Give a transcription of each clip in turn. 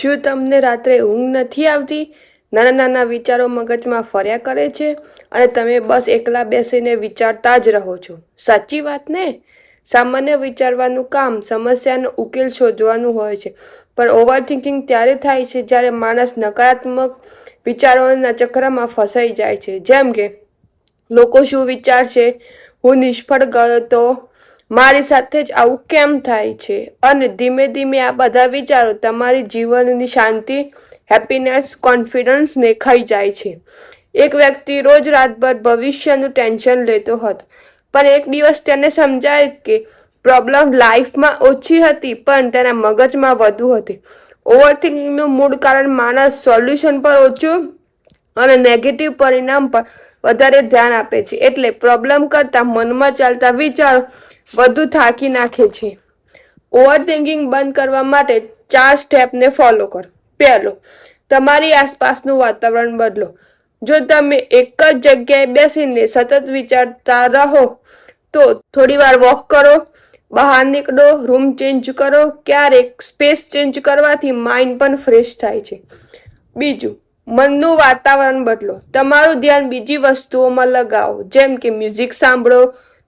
શું તમને રાત્રે ઊંઘ નથી આવતી? નાના નાના વિચારો મગજમાં ફર્યા કરે છે અને તમે બસ એકલા બેસીને વિચારતા જ રહો છો. સાચી વાત ને? સામાન્ય વિચારવાનું કામ સમસ્યાનો ઉકેલ શોધવાનું હોય છે, પણ ઓવરથિંકિંગ ત્યારે થાય છે જ્યારે માણસ નકારાત્મક વિચારોના ચક્રમાં ફસાઈ જાય છે. જેમ કે લોકો શું વિચારશે, હું નિષ્ફળ ગયો તો, મારી સાથે જ આવું કેમ થાય છે? અને ધીમે ધીમે આ બધા વિચારો તમારી જીવનની શાંતિ, હેપીનેસ, કોન્ફિડન્સને ખાઈ જાય છે. એક વ્યક્તિ રોજ રાતભર ભવિષ્યનું ટેન્શન લેતો હતો, પણ એક દિવસ તેને સમજાય કે પ્રોબ્લેમ લાઈફમાં ઓછી હતી પણ તેના મગજમાં વધુ હતી. ઓવરથિંકિંગનું મૂળ કારણ માણસ સોલ્યુશન પર ઓછું અને નેગેટિવ પરિણામ પર વધારે ધ્યાન આપે છે. એટલે પ્રોબ્લેમ કરતા મનમાં ચાલતા વિચારો વધુ થાકી નાખે છે. ઓવરથિંકિંગ બંધ કરવા માટે 4 સ્ટેપને ફોલો કરો. પહેલો, તમારી આસપાસનું વાતાવરણ બદલો. જો તમે એક જ જગ્યાએ બેસીને સતત વિચારતા રહો તો થોડીવાર વોક કરો, બહાર નીકળો, રૂમ ચેન્જ કરો. ક્યારેક સ્પેસ ચેન્જ કરવાથી માઇન્ડ પણ ફ્રેશ થાય છે. બીજું, મનનું વાતાવરણ બદલો. તમારું ધ્યાન બીજી વસ્તુઓમાં લગાવો, જેમ કે મ્યુઝિક સાંભળો,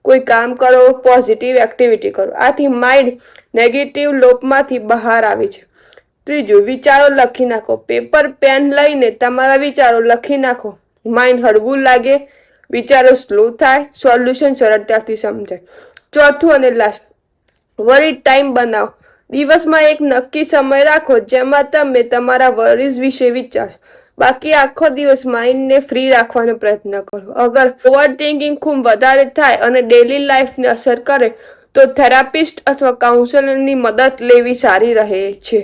કોઈ કામ કરો, પોઝિટિવ એક્ટિવિટી કરો. આથી માઇન્ડ નેગેટિવ લૂપમાંથી બહાર આવે છે. ત્રીજું, વિચારો લખી નાખો. પેપર પેન લઈને તમારા વિચારો લખી નાખો. માઇન્ડ હળવું લાગે, વિચારો સ્લો થાય, સોલ્યુશન સરળતાથી સમજાય. ચોથું અને લાસ્ટ, વરી ટાઈમ બનાવો. દિવસમાં એક નક્કી સમય રાખો જેમાં તમે તમારા વરીઝ વિશે વિચારશો. બાકી આખો દિવસ માઇન્ડને ફ્રી રાખવાનો પ્રયત્ન કરો. અગર ઓવરથિંકિંગ ખૂબ વધારે થાય અને ડેલી લાઈફને અસર કરે તો થેરાપિસ્ટ અથવા કાઉન્સલરની મદદ લેવી સારી રહે છે.